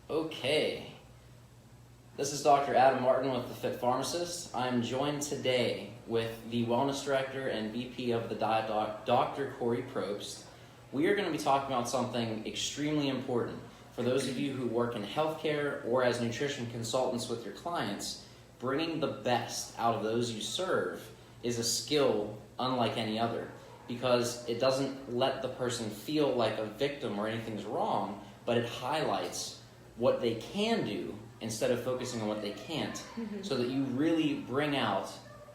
Okay, this is Dr. Adam Martin with The Fit Pharmacist. I'm joined today with the Wellness Director and VP of the Diet Doc, Dr. Kori Propst. We are going to be talking about something extremely important for those of you who work in healthcare or as nutrition consultants with your clients. Bringing the best out of those you serve is a skill unlike any other, because it doesn't let the person feel like a victim or anything's wrong, but it highlights what they can do instead of focusing on what they can't, so that you really bring out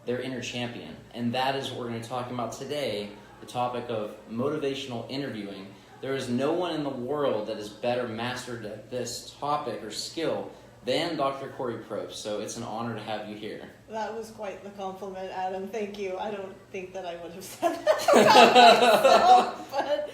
their inner champion. And that is what we're going to be talking about today, the topic of motivational interviewing. There is no one in the world that is better mastered at this topic or skill than Dr. Kori Propst, so it's an honor to have you here. That was quite the compliment, Adam. Thank you. I don't think that I would have said that myself, but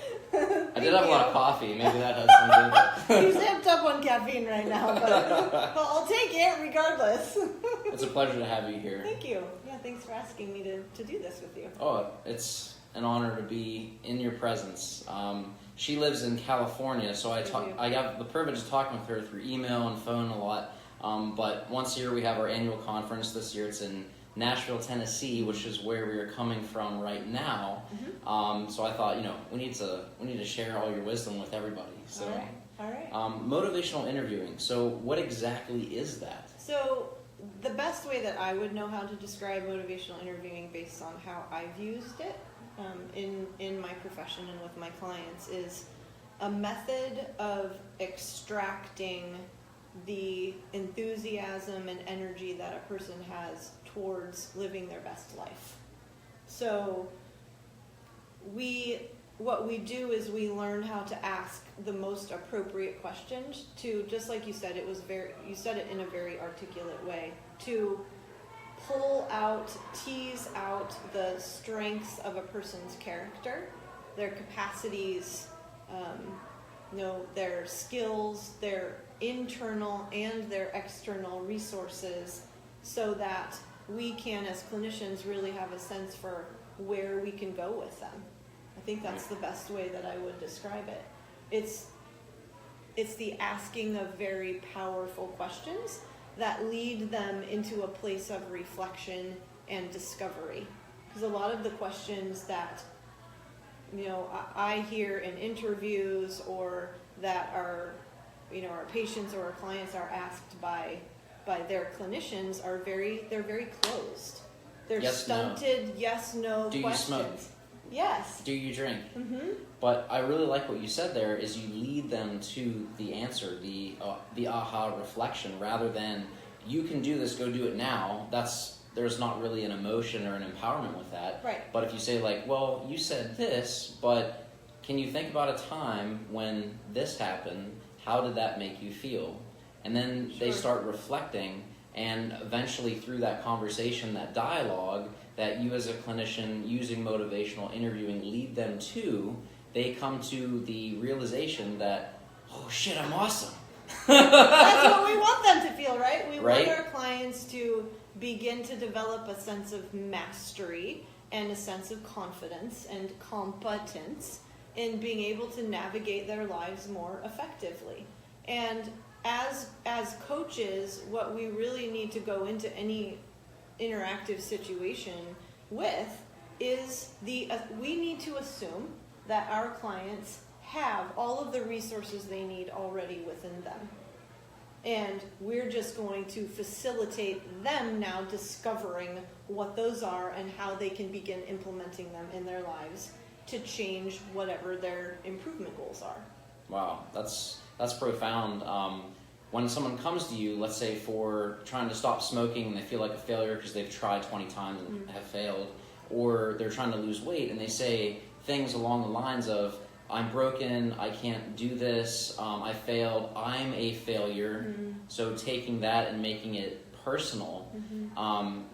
I did have a lot of coffee. Maybe that has something to do with it. He's amped up on caffeine right now, but I'll take it regardless. It's a pleasure to have you here. Thank you. Yeah, thanks for asking me to do this with you. Oh, it's an honor to be in your presence. She lives in California, so I have the privilege of talking with her through email and phone a lot. But once a year we have our annual conference. This year it's in Nashville, Tennessee, which is where we are coming from right now. So I thought, we need to share all your wisdom with everybody. So, all right. Motivational interviewing. So what exactly is that? So the best way that I would know how to describe motivational interviewing based on how I've used it in my profession and with my clients is a method of extracting the enthusiasm and energy that a person has towards living their best life. So what we do is we learn how to ask the most appropriate questions to, just like you said, you said it in a very articulate way, to tease out the strengths of a person's character, their capacities, their skills, their internal and their external resources, so that we can, as clinicians, really have a sense for where we can go with them. I think that's the best way that I would describe it. It's the asking of very powerful questions that lead them into a place of reflection and discovery. Because a lot of the questions that I hear in interviews or that our patients or our clients are asked by their clinicians they're very closed. They're stunted yes/no questions. Do you smoke? Yes. Do you drink? But I really like what you said there, is you lead them to the answer, the aha reflection, rather than you can do this, go do it now. There's not really an emotion or an empowerment with that. Right. But if you say well, you said this, but can you think about a time when this happened? How did that make you feel? And then they start reflecting, and eventually through that conversation, that dialogue that you as a clinician using motivational interviewing lead them to, they come to the realization that, oh shit, I'm awesome. That's what we want them to feel, right? We right? want our clients to begin to develop a sense of mastery and a sense of confidence and competence in being able to navigate their lives more effectively. And as coaches, what we really need to go into any interactive situation with is we need to assume that our clients have all of the resources they need already within them. And we're just going to facilitate them now discovering what those are and how they can begin implementing them in their lives to change whatever their improvement goals are. Wow, that's profound. When someone comes to you, let's say for trying to stop smoking and they feel like a failure because they've tried 20 times and have failed, or they're trying to lose weight and they say things along the lines of, I'm broken, I can't do this, I failed, I'm a failure. So taking that and making it personal,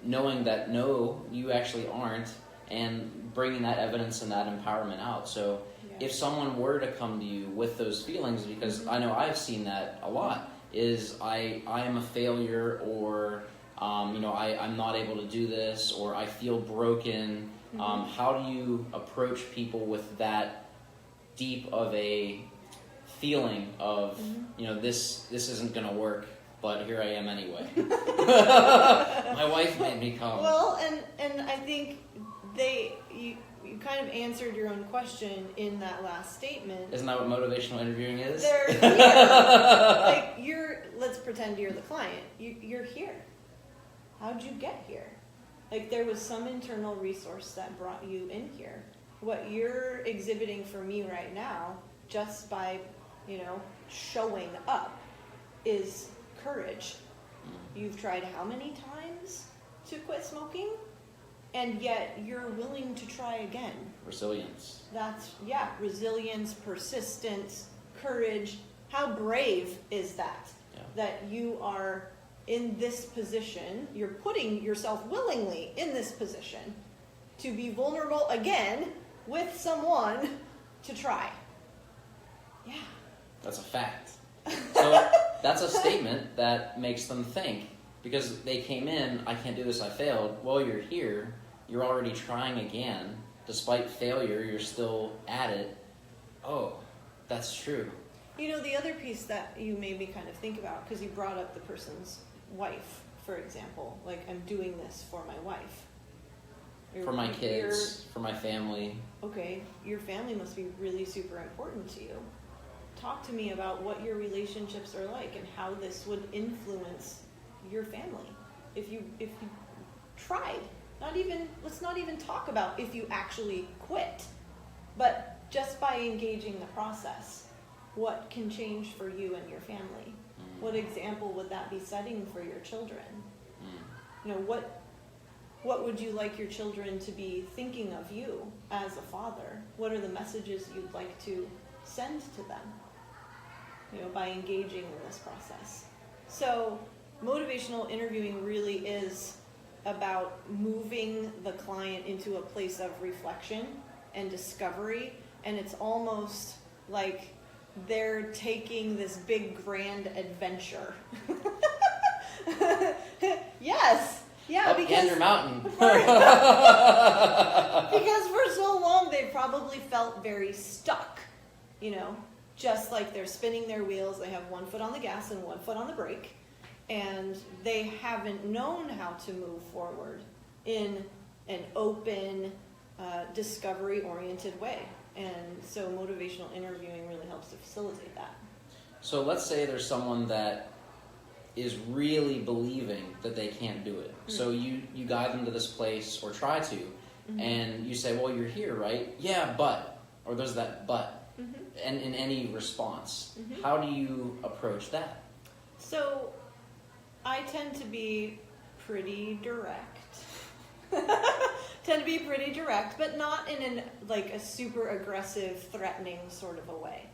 knowing that no, you actually aren't, and bringing that evidence and that empowerment out. So if someone were to come to you with those feelings, because I know I've seen that a lot, is I am a failure, or I'm not able to do this, or I feel broken. How do you approach people with that deep of a feeling of, this isn't going to work, but here I am anyway. My wife made me come. Well, and I think you kind of answered your own question in that last statement. Isn't that what motivational interviewing is? They're here. Let's pretend you're the client. You're here. How'd you get here? Like, there was some internal resource that brought you in here. What you're exhibiting for me right now, just by, showing up, is courage. You've tried how many times to quit smoking? And yet you're willing to try again. Resilience. Resilience, persistence, courage. How brave is that? Yeah. That you are in this position, you're putting yourself willingly in this position to be vulnerable again with someone to try. Yeah. That's a fact. So that's a statement that makes them think, because they came in, I can't do this, I failed. Well, you're here, you're already trying again. Despite failure, you're still at it. Oh, that's true. The other piece that you made me kind of think about, because you brought up the person's wife, for example. Like, I'm doing this for my wife. For my kids, for my family. Okay, your family must be really super important to you. Talk to me about what your relationships are like and how this would influence your family. If you tried, let's not even talk about if you actually quit, but just by engaging the process, what can change for you and your family? What example would that be setting for your children? What would you like your children to be thinking of you as a father? What are the messages you'd like to send to them? By engaging in this process. So motivational interviewing really is about moving the client into a place of reflection and discovery, and it's almost like they're taking this big grand adventure. Yes. Yeah, Up because Gander Mountain. because for so long they probably felt very stuck, just like they're spinning their wheels. They have one foot on the gas and one foot on the brake, and they haven't known how to move forward in an open, discovery-oriented way. And so motivational interviewing really helps to facilitate that. So let's say there's someone that is really believing that they can't do it. Mm-hmm. So you guide them to this place, or try to, and you say, well, you're here, right? Yeah, but. Or there's that but. And in any response. How do you approach that? So I tend to be pretty direct. But not in a super aggressive, threatening sort of a way.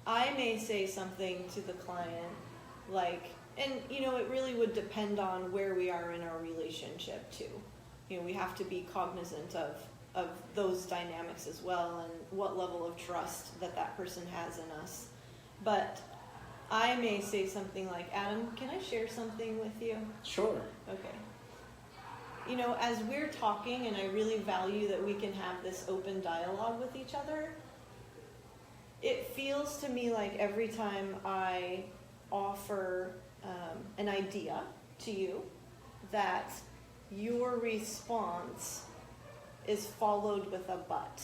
I may say something to the client and it really would depend on where we are in our relationship too. We have to be cognizant of those dynamics as well, and what level of trust that person has in us. But I may say something like, Adam, can I share something with you? Sure. Okay. As we're talking, and I really value that we can have this open dialogue with each other, it feels to me like every time I offer an idea to you, that your response is followed with a but.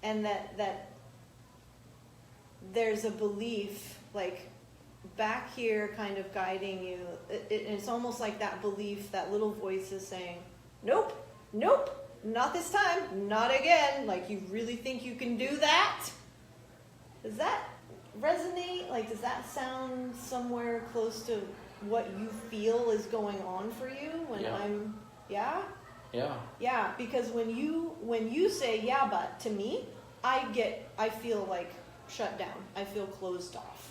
And that there's a belief, back here kind of guiding you. It's almost like that belief, that little voice is saying, nope, not this time, not again. You really think you can do that? Does that resonate? Does that sound somewhere close to what you feel is going on for you when I'm, yeah? Yeah. Yeah, because when you say yeah but to me, I feel shut down. I feel closed off.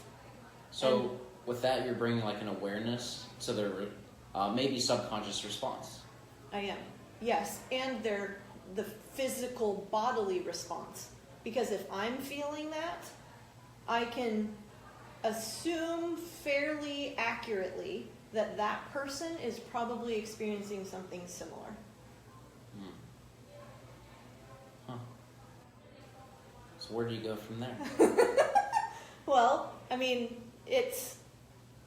So with that, you're bringing an awareness to their maybe subconscious response. I am. Yes, and the physical bodily response. Because if I'm feeling that, I can assume fairly accurately that person is probably experiencing something similar. Huh. So where do you go from there? Well, I mean, it's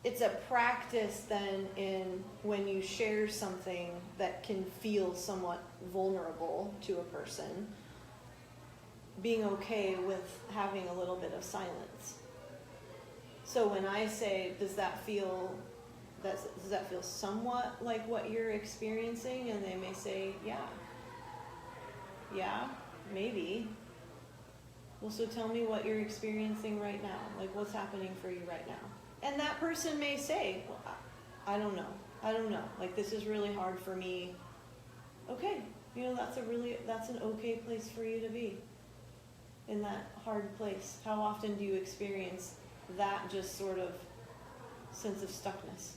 a practice then in when you share something that can feel somewhat vulnerable to a person, being okay with having a little bit of silence. So when I say, does that feel somewhat like what you're experiencing? And they may say, yeah, maybe. Well, so tell me what you're experiencing right now. Like, what's happening for you right now? And that person may say, well, I don't know. Like, this is really hard for me. Okay, that's an okay place for you to be. In that hard place. How often do you experience that just sort of sense of stuckness?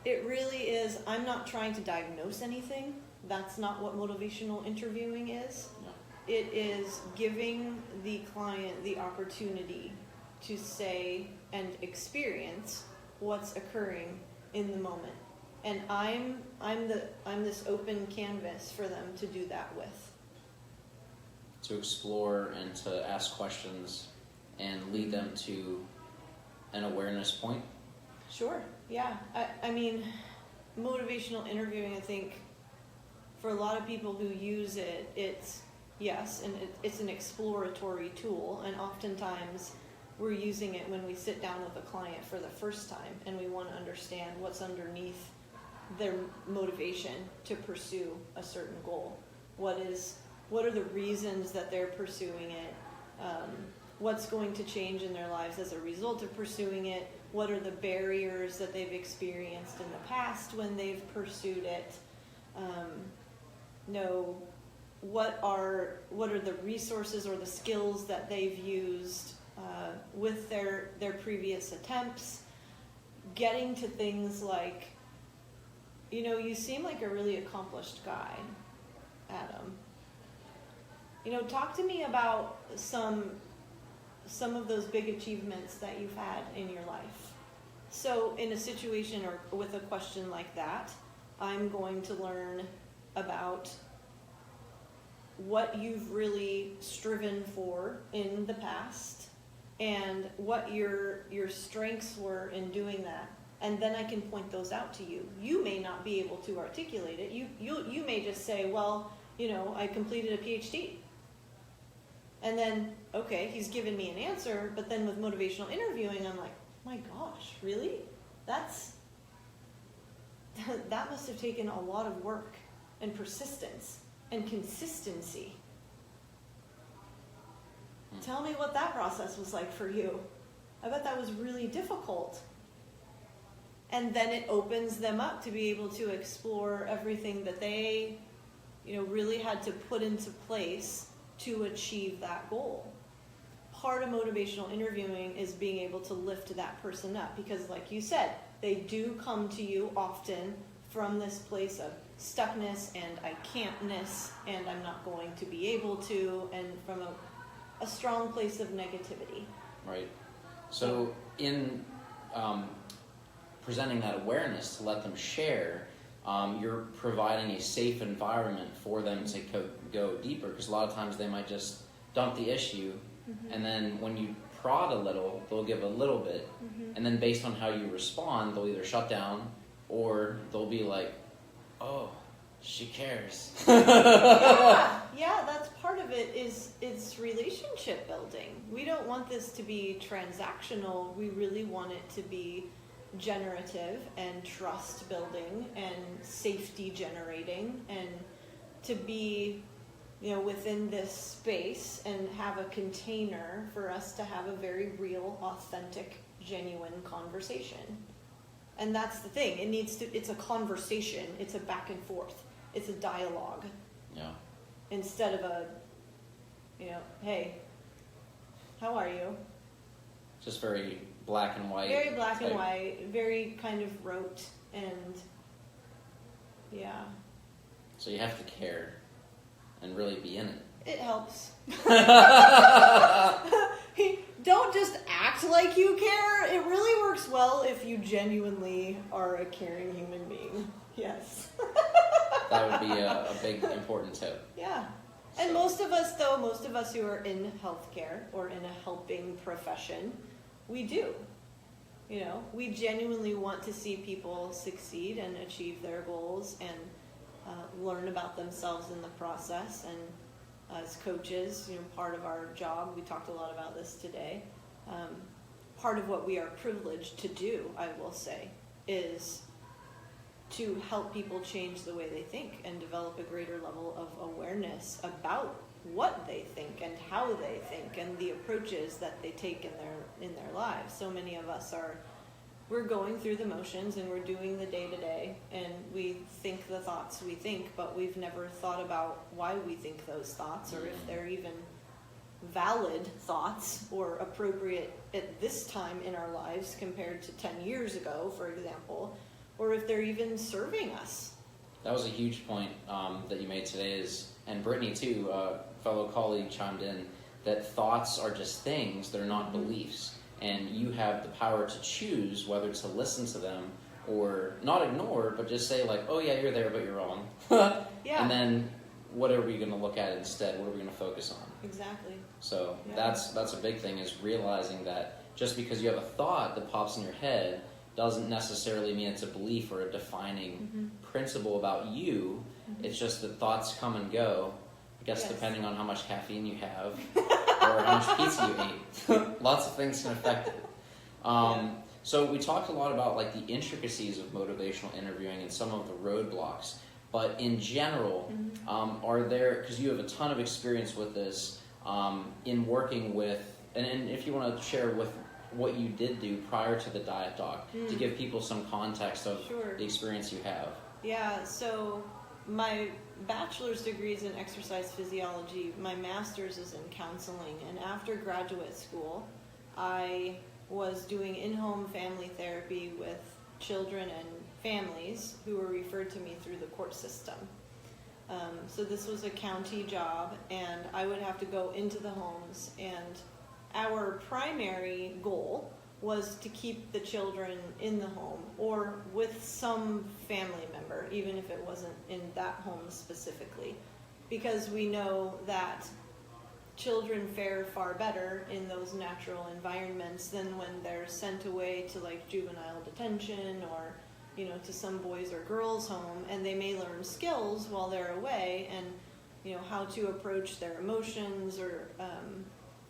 It really is, I'm not trying to diagnose anything. That's not what motivational interviewing is. No. It is giving the client the opportunity to say and experience what's occurring in the moment. And I'm this open canvas for them to do that with. To explore and to ask questions and lead them to an awareness point. Sure, yeah. I mean, motivational interviewing, I think, for a lot of people who use it, it's an exploratory tool, and oftentimes we're using it when we sit down with a client for the first time and we want to understand what's underneath their motivation to pursue a certain goal. What are the reasons that they're pursuing it? What's going to change in their lives as a result of pursuing it? What are the barriers that they've experienced in the past when they've pursued it? What are the resources or the skills that they've used with their previous attempts? Getting to things like, you seem like a really accomplished guy, Adam. Talk to me about some of those big achievements that you've had in your life. So in a situation or with a question like that, I'm going to learn about what you've really striven for in the past and what your strengths were in doing that. And then I can point those out to you. You may not be able to articulate it. You may just say, well, I completed a PhD. And then, okay, he's given me an answer, but then with motivational interviewing, I'm like, my gosh, really? That must have taken a lot of work and persistence and consistency. Tell me what that process was like for you. I bet that was really difficult. And then it opens them up to be able to explore everything that they, really had to put into place to achieve that goal. Part of motivational interviewing is being able to lift that person up because, like you said, they do come to you often from this place of stuckness and I can'tness and I'm not going to be able to, and from a strong place of negativity. Right. So in presenting that awareness to let them share, you're providing a safe environment for them to go deeper, because a lot of times they might just dump the issue, and then when you prod a little, they'll give a little bit, and then based on how you respond, they'll either shut down or they'll be like, oh, she cares. Yeah, that's part of it. It's relationship building. We don't want this to be transactional. We really want it to be generative and trust building and safety generating, and to be within this space and have a container for us to have a very real, authentic, genuine conversation. And that's the thing. It's a conversation. It's a back and forth. It's a dialogue. Yeah. Instead of a hey, how are you? Just very black and white. Very black and white, very kind of rote, and yeah. So you have to care and really be in it. It helps. Don't just act like you care. It really works well if you genuinely are a caring human being. Yes. That would be a big important tip. Yeah. And most of us who are in healthcare or in a helping profession, we do. You know, we genuinely want to see people succeed and achieve their goals and learn about themselves in the process. And as coaches, you know, part of our job, we talked a lot about this today, part of what we are privileged to do, I will say, is to help people change the way they think and develop a greater level of awareness about what they think and how they think and the approaches that they take in their lives. So many of us we're going through the motions and we're doing the day-to-day, and we think the thoughts we think, but we've never thought about why we think those thoughts, or if they're even valid thoughts or appropriate at this time in our lives compared to 10 years ago, for example, or if they're even serving us. That was a huge point that you made today, and Brittany too, fellow colleague, chimed in that thoughts are just things, they're not beliefs. And you have the power to choose whether to listen to them or not ignore, but just say like, oh yeah, you're there, but you're wrong. Yeah. And then what are we going to look at instead? What are we going to focus on? Exactly. So that's a big thing, is realizing that just because you have a thought that pops in your head doesn't necessarily mean it's a belief or a defining principle about you. It's just that thoughts come and go, I guess, depending on how much caffeine you have or how much pizza you ate. Lots of things can affect it. So we talked a lot about like the intricacies of motivational interviewing and some of the roadblocks. But in general, are there, because you have a ton of experience with this, in working with, and if you want to share with what you did do prior to the diet doc, to give people some context of the experience you have. Yeah, so my bachelor's degree is in exercise physiology. My master's is in counseling. And after graduate school, I was doing in-home family therapy with children and families who were referred to me through the court system. So this was a county job, and I would have to go into the homes, and our primary goal was to keep the children in the home or with some family member, even if it wasn't in that home specifically, because we know that children fare far better in those natural environments than when they're sent away to like juvenile detention or, you know, to some boys or girls home, and they may learn skills while they're away, and, you know, how to approach their emotions or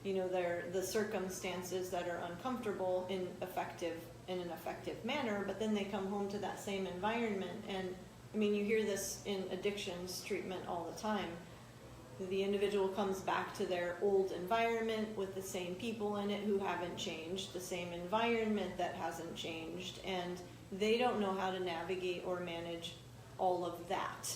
you know, the circumstances that are uncomfortable in an effective manner, but then they come home to that same environment. And I mean, you hear this in addictions treatment all the time. The individual comes back to their old environment with the same people in it who haven't changed, the same environment that hasn't changed, and they don't know how to navigate or manage all of that.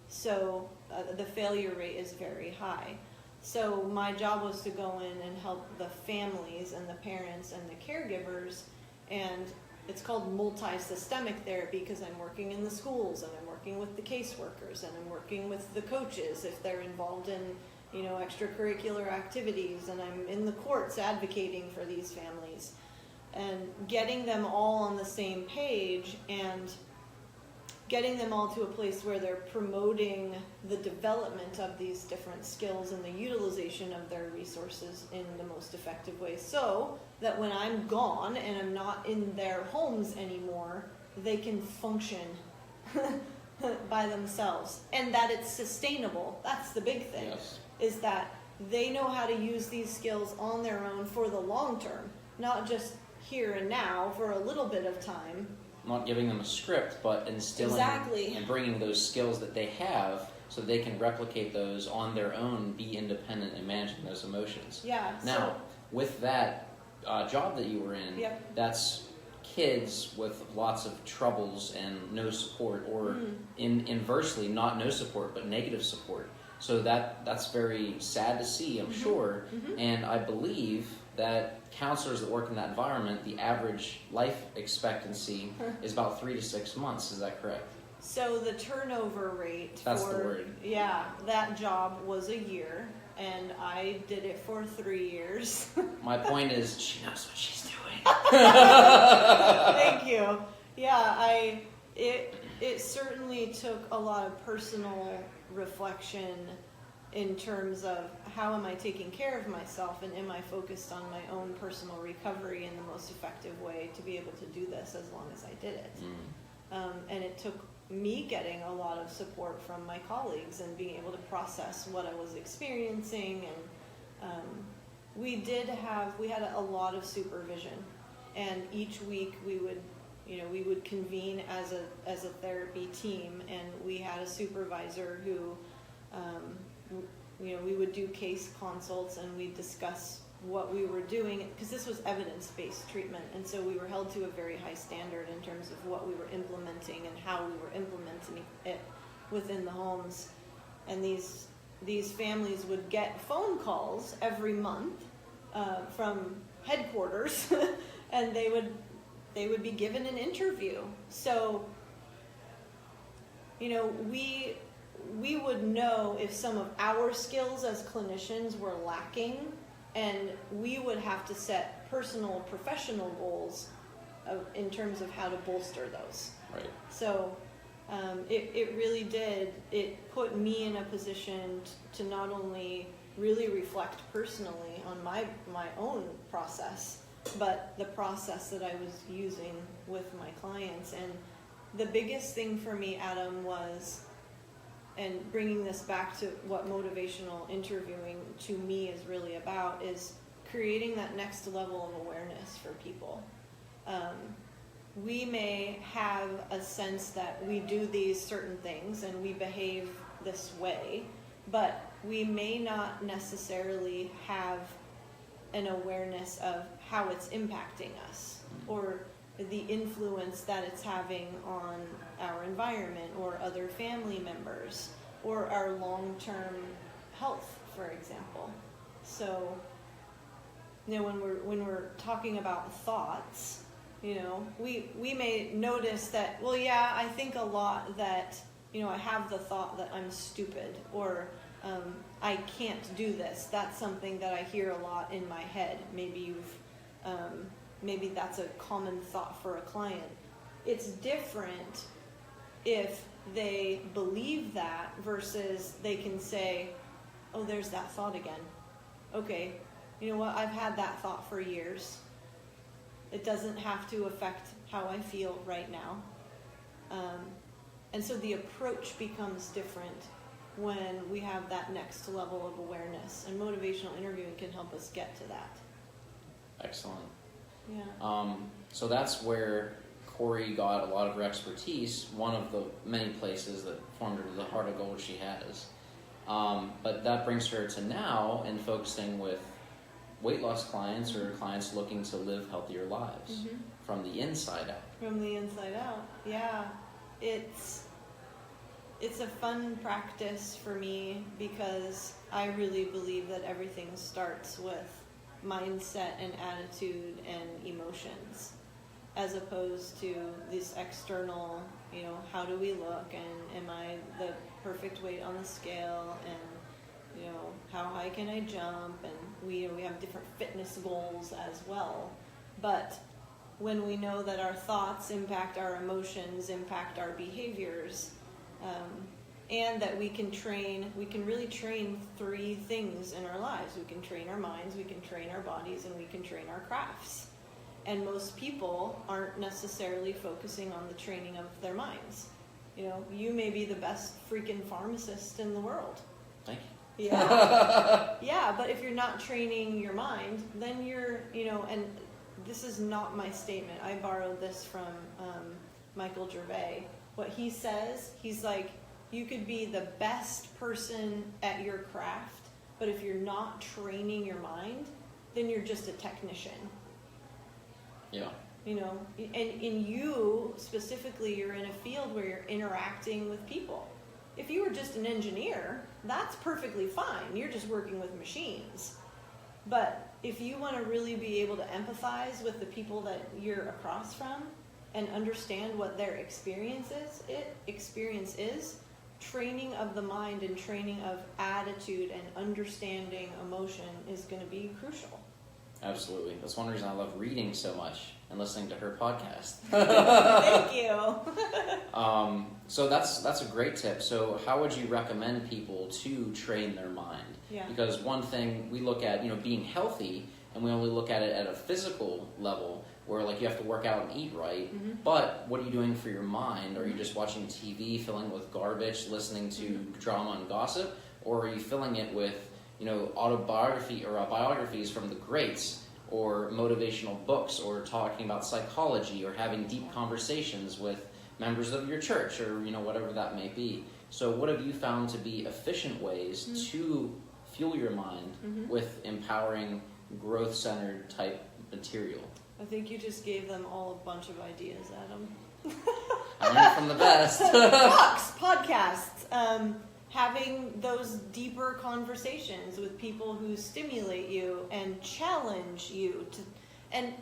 So the failure rate is very high. So my job was to go in and help the families and the parents and the caregivers, and it's called multi-systemic therapy because I'm working in the schools, and I'm working with the caseworkers, and I'm working with the coaches if they're involved in, you know, extracurricular activities, and I'm in the courts advocating for these families, and getting them all on the same page and getting them all to a place where they're promoting the development of these different skills and the utilization of their resources in the most effective way, so that when I'm gone and I'm not in their homes anymore, they can function by themselves, and that it's sustainable. That's the big thing, is that they know how to use these skills on their own for the long term, not just here and now for a little bit of time. Not giving them a script, but instilling and bringing those skills that they have so they can replicate those on their own, be independent in managing those emotions. Yeah. Now, with that job that you were in, that's kids with lots of troubles and no support, or inversely, not no support, but negative support. So that's very sad to see, I'm sure. And I believe that counselors that work in that environment, the average life expectancy is about 3 to 6 months. Is that correct? So the turnover rate the word. Yeah, that job was a year, and I did it for 3 years. My point is, she knows what she's doing. Thank you. Yeah, it certainly took a lot of personal reflection in terms of how am I taking care of myself, and am I focused on my own personal recovery in the most effective way to be able to do this as long as I did it. And it took me getting a lot of support from my colleagues and being able to process what I was experiencing. And we had a lot of supervision, and each week we would convene as a therapy team, and we had a supervisor who we would do case consults, and we'd discuss what we were doing, because this was evidence-based treatment, and so we were held to a very high standard in terms of what we were implementing and how we were implementing it within the homes. And these families would get phone calls every month from headquarters and they would be given an interview. So we would know if some of our skills as clinicians were lacking, and we would have to set personal, professional goals in terms of how to bolster those. Right. So it really did. It put me in a position to not only really reflect personally on my own process, but the process that I was using with my clients. And the biggest thing for me, Adam, was, and bringing this back to what motivational interviewing to me is really about, is creating that next level of awareness for people. We may have a sense that we do these certain things and we behave this way, but we may not necessarily have an awareness of how it's impacting us, or the influence that it's having on our environment or other family members or our long-term health, for example. So, when we're talking about thoughts, we may notice that, well, yeah, I think a lot that, I have the thought that I'm stupid, or I can't do this. That's something that I hear a lot in my head. Maybe that's a common thought for a client. It's different if they believe that versus they can say, oh, there's that thought again. Okay, you know what? I've had that thought for years. It doesn't have to affect how I feel right now. And so the approach becomes different when we have that next level of awareness. And motivational interviewing can help us get to that. Excellent. Yeah. So that's where Kori got a lot of her expertise, one of the many places that formed her to the heart of gold she has. But that brings her to now and focusing with weight loss clients or clients looking to live healthier lives from the inside out. From the inside out, yeah. It's a fun practice for me because I really believe that everything starts with mindset and attitude and emotions, as opposed to this external, how do we look, and am I the perfect weight on the scale, and how high can I jump, and we have different fitness goals as well. But when we know that our thoughts impact our emotions, impact our behaviors, and that we can really train three things in our lives. We can train our minds, we can train our bodies, and we can train our crafts. And most people aren't necessarily focusing on the training of their minds. You may be the best freaking pharmacist in the world. Thank you. Yeah. Yeah, but if you're not training your mind, then you're, and this is not my statement. I borrowed this from Michael Gervais. What he says, he's like, you could be the best person at your craft, but if you're not training your mind, then you're just a technician. Yeah. And in you, specifically, you're in a field where you're interacting with people. If you were just an engineer, that's perfectly fine. You're just working with machines. But if you want to really be able to empathize with the people that you're across from and understand what their experience is, training of the mind and training of attitude and understanding emotion is going to be crucial. Absolutely. That's one reason I love reading so much and listening to her podcast. Thank you. So that's a great tip. So how would you recommend people to train their mind? Yeah. Because one thing we look at, being healthy, and we only look at it at a physical level where like you have to work out and eat right. Mm-hmm. But what are you doing for your mind? Are you just watching TV, filling it with garbage, listening to drama and gossip? Or are you filling it with, autobiography or biographies from the greats, or motivational books, or talking about psychology, or having deep conversations with members of your church, or whatever that may be? So what have you found to be efficient ways to fuel your mind with empowering, growth-centered type material? I think you just gave them all a bunch of ideas, Adam. I learned from the best. Books, podcasts, having those deeper conversations with people who stimulate you and challenge you to. And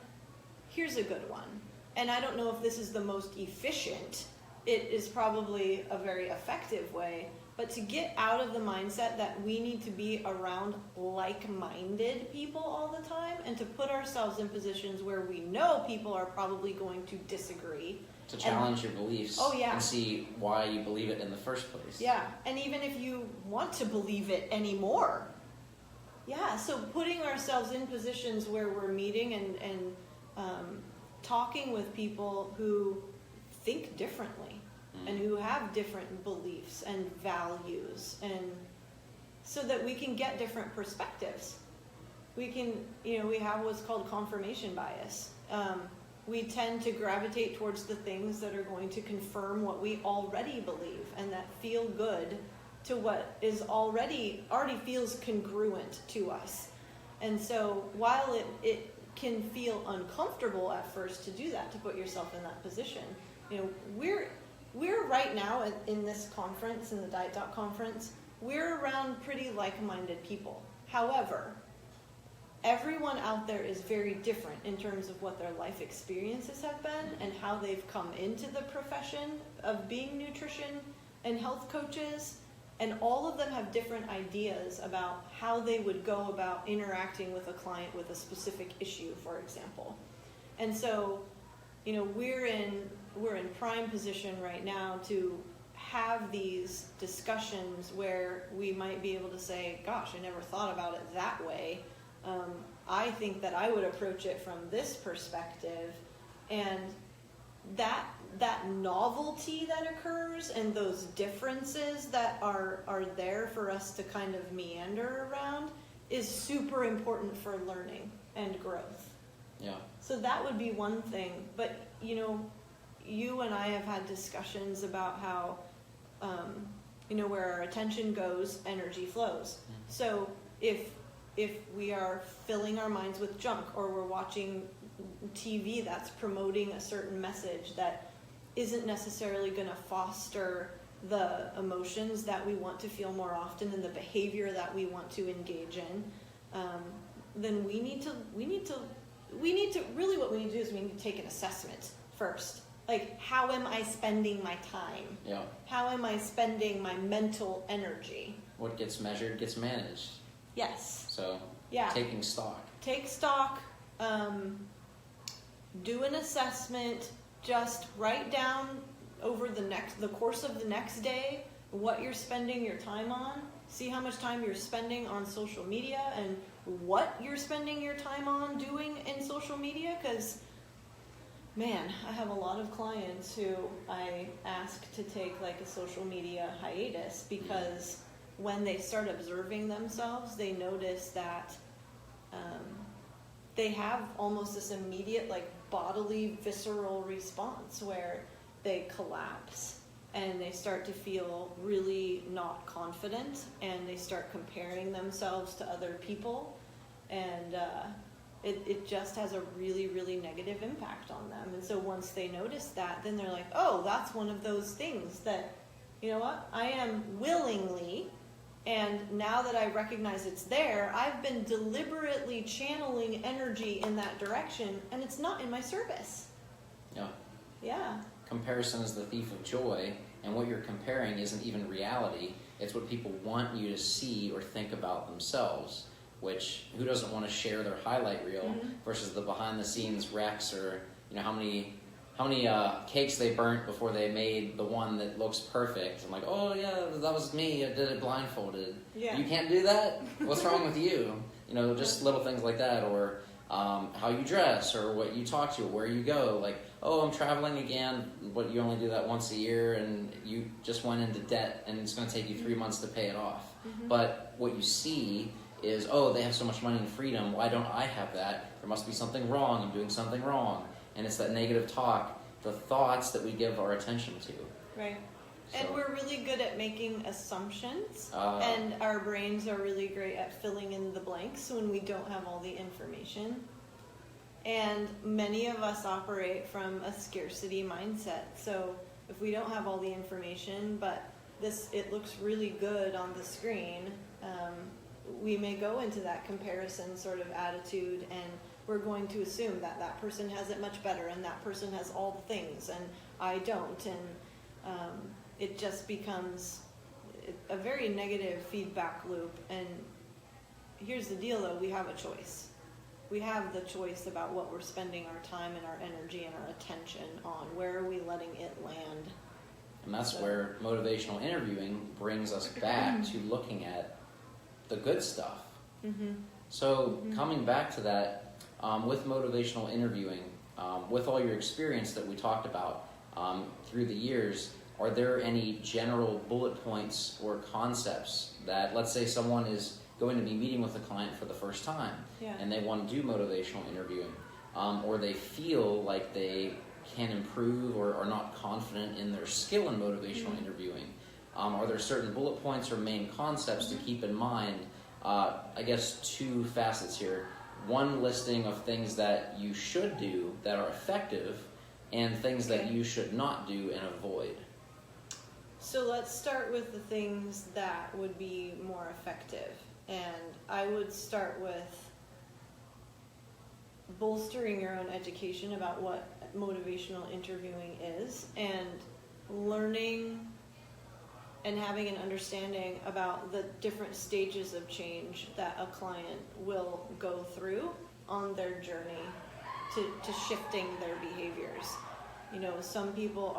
here's a good one. And I don't know if this is the most efficient. It is probably a very effective way. But to get out of the mindset that we need to be around like-minded people all the time, and to put ourselves in positions where we know people are probably going to disagree. To challenge your beliefs. Oh, yeah. And see why you believe it in the first place. Yeah, and even if you want to believe it anymore. Yeah, so putting ourselves in positions where we're meeting and talking with people who think differently and who have different beliefs and values, and so that we can get different perspectives. We can, we have what's called confirmation bias. We tend to gravitate towards the things that are going to confirm what we already believe and that feel good to what is already feels congruent to us. And so while it can feel uncomfortable at first to do that, to put yourself in that position, we're right now in this conference, in the Diet Doc conference, we're around pretty like-minded people. However, everyone out there is very different in terms of what their life experiences have been and how they've come into the profession of being nutrition and health coaches. And all of them have different ideas about how they would go about interacting with a client with a specific issue, for example. And so, we're in prime position right now to have these discussions where we might be able to say, gosh, I never thought about it that way. I think that I would approach it from this perspective. And that novelty that occurs and those differences that are there for us to kind of meander around is super important for learning and growth. Yeah. So that would be one thing. But, you and I have had discussions about how, where our attention goes, energy flows. So if we are filling our minds with junk, or we're watching TV that's promoting a certain message that isn't necessarily going to foster the emotions that we want to feel more often and the behavior that we want to engage in, then we need to really, what we need to do is we need to take an assessment first. Like, how am I spending my time? Yeah. How am I spending my mental energy? What gets measured gets managed. Yes. So, yeah. Taking stock. Take stock, do an assessment, just write down over the course of the next day what you're spending your time on. See how much time you're spending on social media and what you're spending your time on doing in social media, because man, I have a lot of clients who I ask to take like a social media hiatus, because when they start observing themselves, they notice that they have almost this immediate like bodily visceral response where they collapse and they start to feel really not confident, and they start comparing themselves to other people, and it just has a really, really negative impact on them. And so once they notice that, then they're like, oh, that's one of those things that, you know what, I am willingly, and now that I recognize it's there, I've been deliberately channeling energy in that direction, and it's not in my service. Yeah. Yeah. Comparison is the thief of joy, and what you're comparing isn't even reality. It's what people want you to see or think about themselves. which who doesn't want to share their highlight reel versus the behind the scenes wrecks, or how many cakes they burnt before they made the one that looks perfect. I'm like, oh yeah, that was me. I did it blindfolded. Yeah. You can't do that? What's wrong with you? Just little things like that, or how you dress, or what you talk to, where you go. Like, oh, I'm traveling again, but you only do that once a year, and you just went into debt, and it's going to take you 3 months to pay it off. But what you see is, oh, they have so much money and freedom. Why don't I have that? There must be something wrong. I'm doing something wrong. And it's that negative talk, the thoughts that we give our attention to. Right. So. And we're really good at making assumptions, and our brains are really great at filling in the blanks when we don't have all the information. And many of us operate from a scarcity mindset. So if we don't have all the information, but it looks really good on the screen, we may go into that comparison sort of attitude, and we're going to assume that that person has it much better, and that person has all the things, and I don't. And it just becomes a very negative feedback loop. And here's the deal, though. We have a choice. We have the choice about what we're spending our time and our energy and our attention on. Where are we letting it land? And that's where motivational interviewing brings us back to looking at the good stuff. So coming back to that, with motivational interviewing, with all your experience that we talked about through the years, are there any general bullet points or concepts that, let's say someone is going to be meeting with a client for the first time, and they want to do motivational interviewing, or they feel like they can improve or are not confident in their skill in motivational interviewing? Are there certain bullet points or main concepts to keep in mind? I guess two facets here. One, listing of things that you should do that are effective, and things that you should not do and avoid. So let's start with the things that would be more effective. And I would start with bolstering your own education about what motivational interviewing is, and learning and having an understanding about the different stages of change that a client will go through on their journey to shifting their behaviors. Some people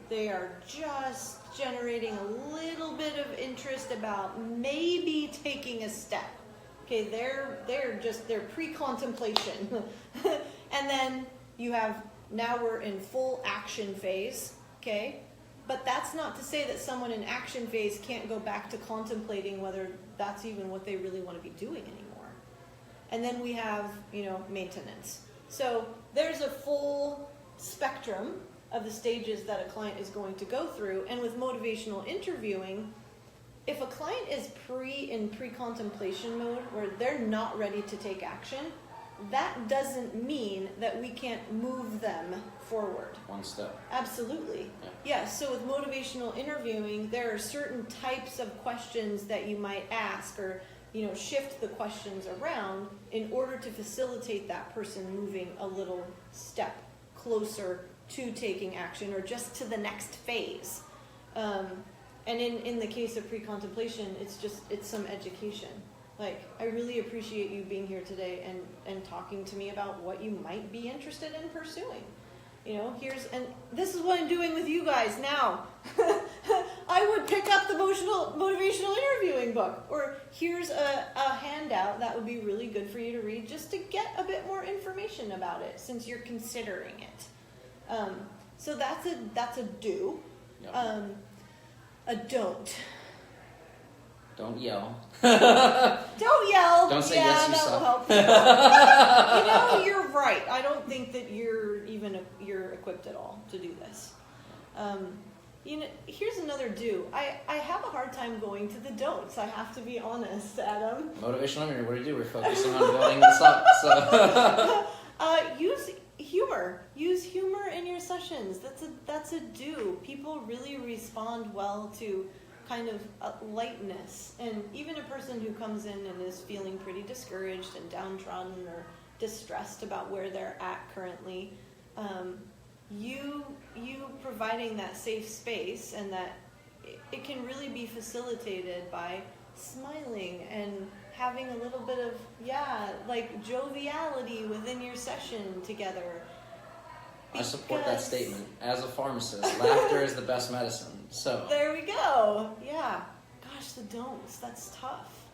they are just generating a little bit of interest about maybe taking a step. Okay, they're pre-contemplation. And then now we're in full action phase, okay? But that's not to say that someone in action phase can't go back to contemplating whether that's even what they really want to be doing anymore. And then we have, maintenance. So there's a full spectrum of the stages that a client is going to go through. And with motivational interviewing, if a client is in pre-contemplation mode where they're not ready to take action, that doesn't mean that we can't move them forward. One step. Absolutely. Yeah, so with motivational interviewing, there are certain types of questions that you might ask, or shift the questions around in order to facilitate that person moving a little step closer to taking action, or just to the next phase. And in the case of pre-contemplation, it's some education. Like, I really appreciate you being here today and talking to me about what you might be interested in pursuing. And this is what I'm doing with you guys now. I would pick up the motivational interviewing book, or here's a handout that would be really good for you to read just to get a bit more information about it, since you're considering it. So that's a do. Yep. A don't. Don't yell. Don't yell. Don't say yes, you suck. That will help. You're right. I don't think that you're equipped at all to do this. Here's another do. I have a hard time going to the don'ts. I have to be honest, Adam. Motivational interview. What do you do? We're focusing on building this up. So. Use humor. Use humor in your sessions. That's a do. People really respond well to kind of lightness. And even a person who comes in and is feeling pretty discouraged and downtrodden or distressed about where they're at currently, you providing that safe space, and that it can really be facilitated by smiling and having a little bit of, like joviality within your session together. I support that statement. As a pharmacist, laughter is the best medicine. So there we go. Yeah. Gosh, the don'ts. That's tough.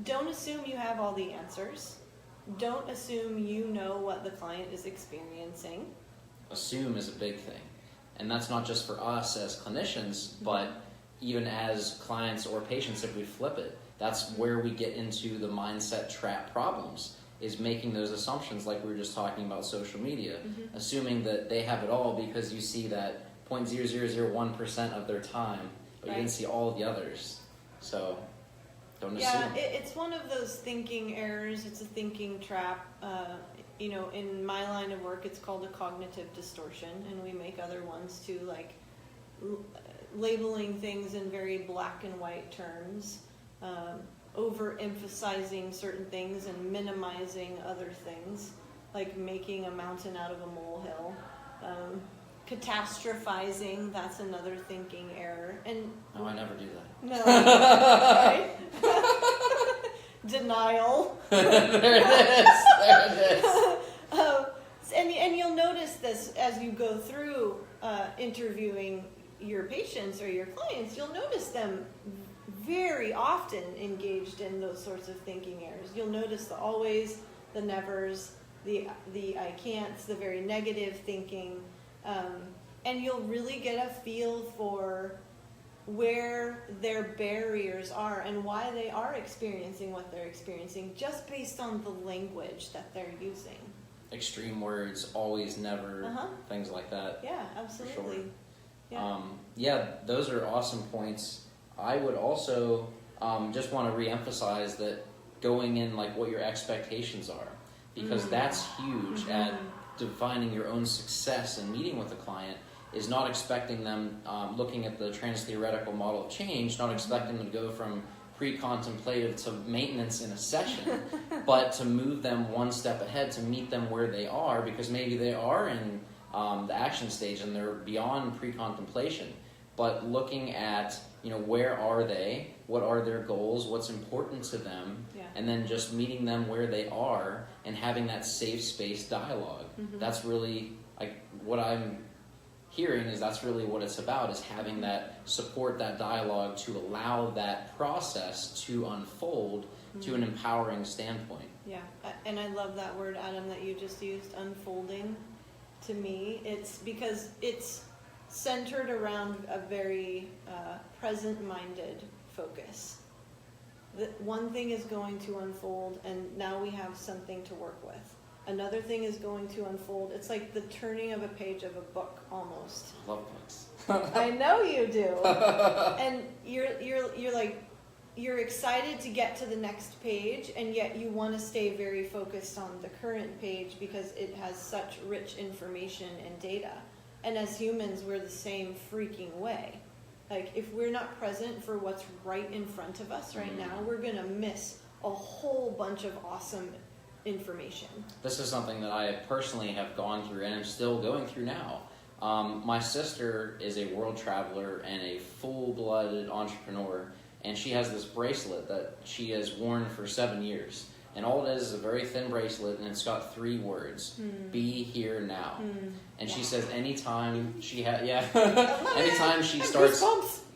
Don't assume you have all the answers. Don't assume you know what the client is experiencing. Assume is a big thing. And that's not just for us as clinicians, but even as clients or patients, if we flip it. That's where we get into the mindset trap problems, is making those assumptions like we were just talking about social media, assuming that they have it all because you see that 0.0001% of their time, but you didn't see all of the others. So don't assume. Yeah, it's one of those thinking errors. It's a thinking trap. In my line of work, it's called a cognitive distortion, and we make other ones too, like labeling things in very black and white terms, overemphasizing certain things and minimizing other things, like making a mountain out of a molehill. Catastrophizing, that's another thinking error. And no, I never do that. No. Right? Denial. There it is. And you'll notice this as you go through interviewing your patients or your clients. You'll notice them very often engaged in those sorts of thinking errors. You'll notice the always, the nevers, the I can'ts, the very negative thinking, and you'll really get a feel for where their barriers are and why they are experiencing what they're experiencing just based on the language that they're using. Extreme words, always, never, things like that. Yeah, absolutely. Sure. Yeah, those are awesome points. I would also just want to reemphasize that going in, like, what your expectations are, because that's huge at defining your own success and meeting with a client, is not expecting them, looking at the trans-theoretical model of change, not expecting them to go from pre-contemplative to maintenance in a session, but to move them one step ahead, to meet them where they are, because maybe they are in the action stage and they're beyond pre-contemplation. But looking at, where are they, what are their goals, what's important to them, and then just meeting them where they are and having that safe space dialogue. That's really, like, what I'm hearing is that's really what it's about, is having that support, that dialogue to allow that process to unfold to an empowering standpoint. Yeah, and I love that word, Adam, that you just used, unfolding. To me, it's because it's centered around a very present-minded focus. One thing is going to unfold, and now we have something to work with. Another thing is going to unfold. It's like the turning of a page of a book, almost. I love books. I know you do. And you're excited to get to the next page, and yet you want to stay very focused on the current page because it has such rich information and data. And as humans, we're the same freaking way. Like, if we're not present for what's right in front of us right now, we're going to miss a whole bunch of awesome information. This is something that I personally have gone through and am still going through now. My sister is a world traveler and a full-blooded entrepreneur, and she has this bracelet that she has worn for 7 years. And all it is a very thin bracelet, and it's got 3 words: "Be here now." And she says anytime she anytime she starts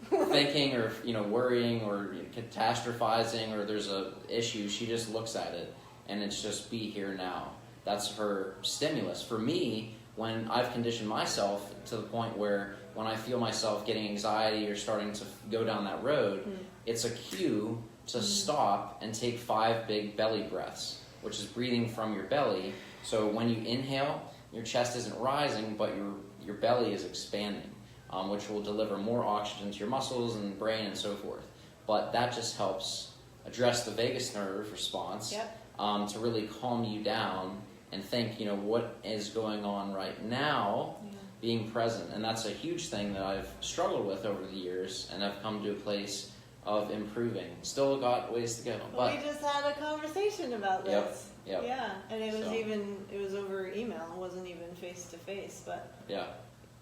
thinking or worrying or catastrophizing or there's a issue, she just looks at it, and it's just be here now. That's her stimulus. For me, when I've conditioned myself to the point where when I feel myself getting anxiety or starting to go down that road, it's a cue to stop and take 5 big belly breaths, which is breathing from your belly. So when you inhale, your chest isn't rising, but your belly is expanding, which will deliver more oxygen to your muscles and brain and so forth. But that just helps address the vagus nerve response, to really calm you down and think, what is going on right now, being present. And that's a huge thing that I've struggled with over the years, and I've come to a place of improving. Still got ways to go. But we just had a conversation about this. Yep. Yeah, and it was over email. It wasn't even face to face. But yeah,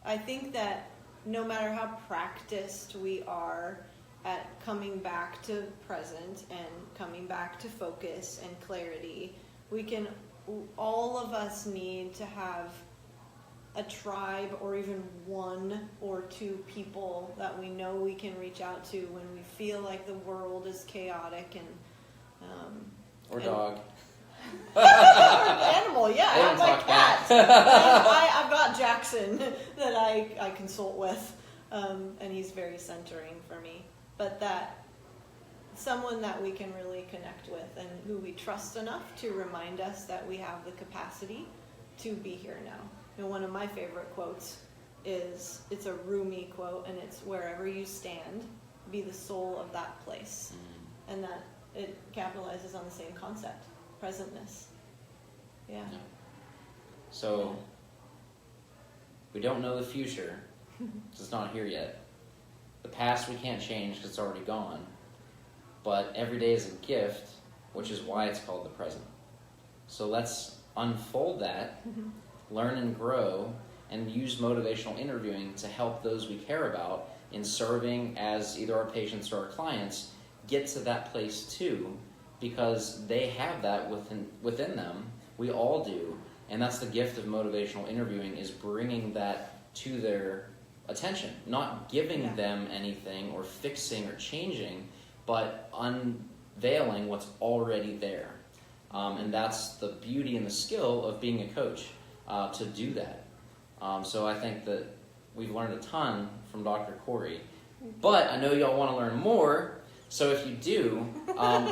I think that no matter how practiced we are at coming back to present and coming back to focus and clarity. All of us need to have a tribe or even one or two people that we know we can reach out to when we feel like the world is chaotic or dog. Animal, yeah. I have my cat. I've got Jackson that I consult with, and he's very centering for me. But that someone that we can really connect with and who we trust enough to remind us that we have the capacity to be here now. And one of my favorite quotes is, it's a Rumi quote, and it's, wherever you stand, be the soul of that place. And that it capitalizes on the same concept, presentness. Yeah. So, we don't know the future, because it's not here yet. The past we can't change because it's already gone. But every day is a gift, which is why it's called the present. So let's unfold that, learn and grow, and use motivational interviewing to help those we care about in serving as either our patients or our clients get to that place too, because they have that within them. We all do. And that's the gift of motivational interviewing, is bringing that to their attention, not giving them anything or fixing or changing, but unveiling what's already there. And that's the beauty and the skill of being a coach, to do that. So I think that we've learned a ton from Dr. Kori, but I know y'all want to learn more. So if you do,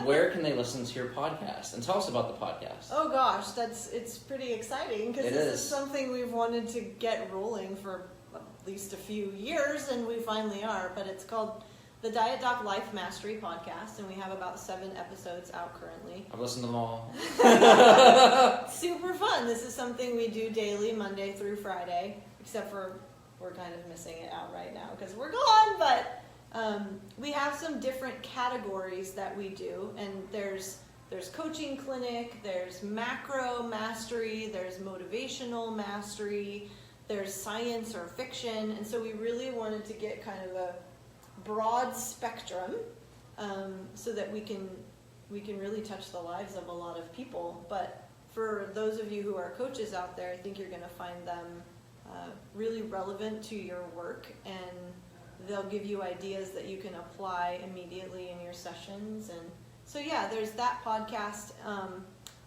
where can they listen to your podcast? And tell us about the podcast. Oh gosh, it's pretty exciting, because this is something we've wanted to get rolling for at least a few years, and we finally are. But it's called the Diet Doc Life Mastery Podcast, and we have about 7 episodes out currently. I've listened to them all. Super fun. This is something we do daily, Monday through Friday, except for we're kind of missing it out right now because we're gone, but we have some different categories that we do, and there's coaching clinic, there's macro mastery, there's motivational mastery, there's science or fiction, and so we really wanted to get kind of a broad spectrum, so that we can really touch the lives of a lot of people. But for those of you who are coaches out there, I think you're going to find them really relevant to your work, and they'll give you ideas that you can apply immediately in your sessions. And so yeah, there's that podcast.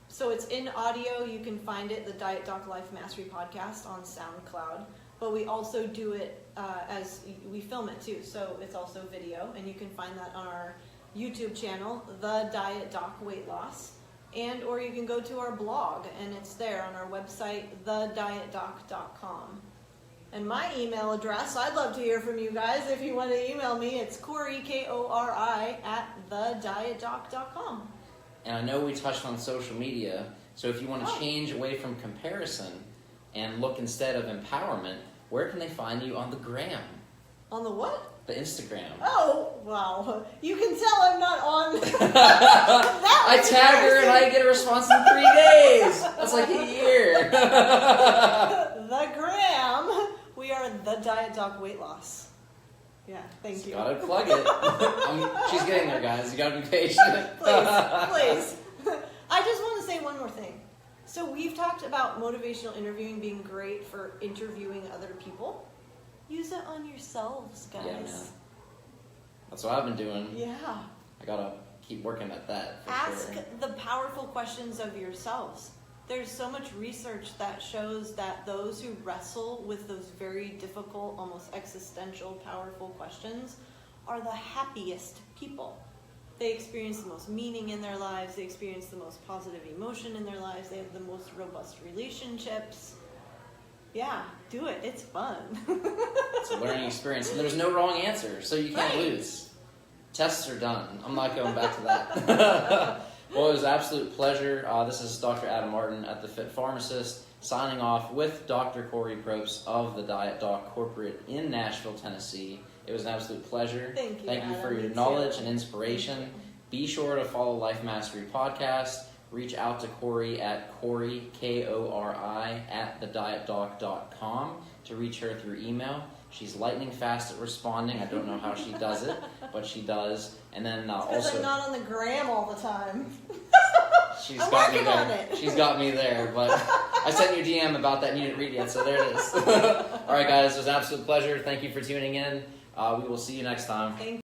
So it's in audio. You can find it, the Diet Doc Life Mastery Podcast, on SoundCloud. But we also do it as we film it too. So it's also video, and you can find that on our YouTube channel, The Diet Doc Weight Loss. Or you can go to our blog, and it's there on our website, thedietdoc.com. And my email address, I'd love to hear from you guys. If you want to email me, it's Kori, Kori, @thedietdoc.com. And I know we touched on social media, so if you want to change away from comparison and look instead of empowerment, where can they find you on the gram? On the what? The Instagram. Oh, wow. You can tell I'm not on. I tag her and I get a response in 3 days. That's like a year. The gram. We are the Diet Doc Weight Loss. Yeah, thank you. Gotta plug it. She's getting there, guys. You gotta be patient. Please. I just want to say one more thing. So we've talked about motivational interviewing being great for interviewing other people. Use it on yourselves, guys. Yeah, man. That's what I've been doing. Yeah. I gotta keep working at that. Ask the powerful questions of yourselves. There's so much research that shows that those who wrestle with those very difficult, almost existential, powerful questions are the happiest people. They experience the most meaning in their lives. They experience the most positive emotion in their lives. They have the most robust relationships. Yeah, do it. It's fun. It's a learning experience. And there's no wrong answer, so you can't lose. Tests are done. I'm not going back to that. Well, it was an absolute pleasure. This is Dr. Adam Martin at The Fit Pharmacist, signing off with Dr. Kori Propst of the Diet Doc Corporate in Nashville, Tennessee. It was an absolute pleasure. Thank you, Thank you for Adam. your knowledge and inspiration. Be sure to follow Life Mastery Podcast. Reach out to Kori at Kori, Kori, @thedietdoc.com to reach her through email. She's lightning fast at responding. I don't know how she does it, what she does. And then Because also... I'm not on the gram all the time. She's I'm got me working on there. it. She's got me there, but I sent you a DM about that and you didn't read it yet, so there it is. All right, guys, it was an absolute pleasure. Thank you for tuning in. We will see you next time. Thank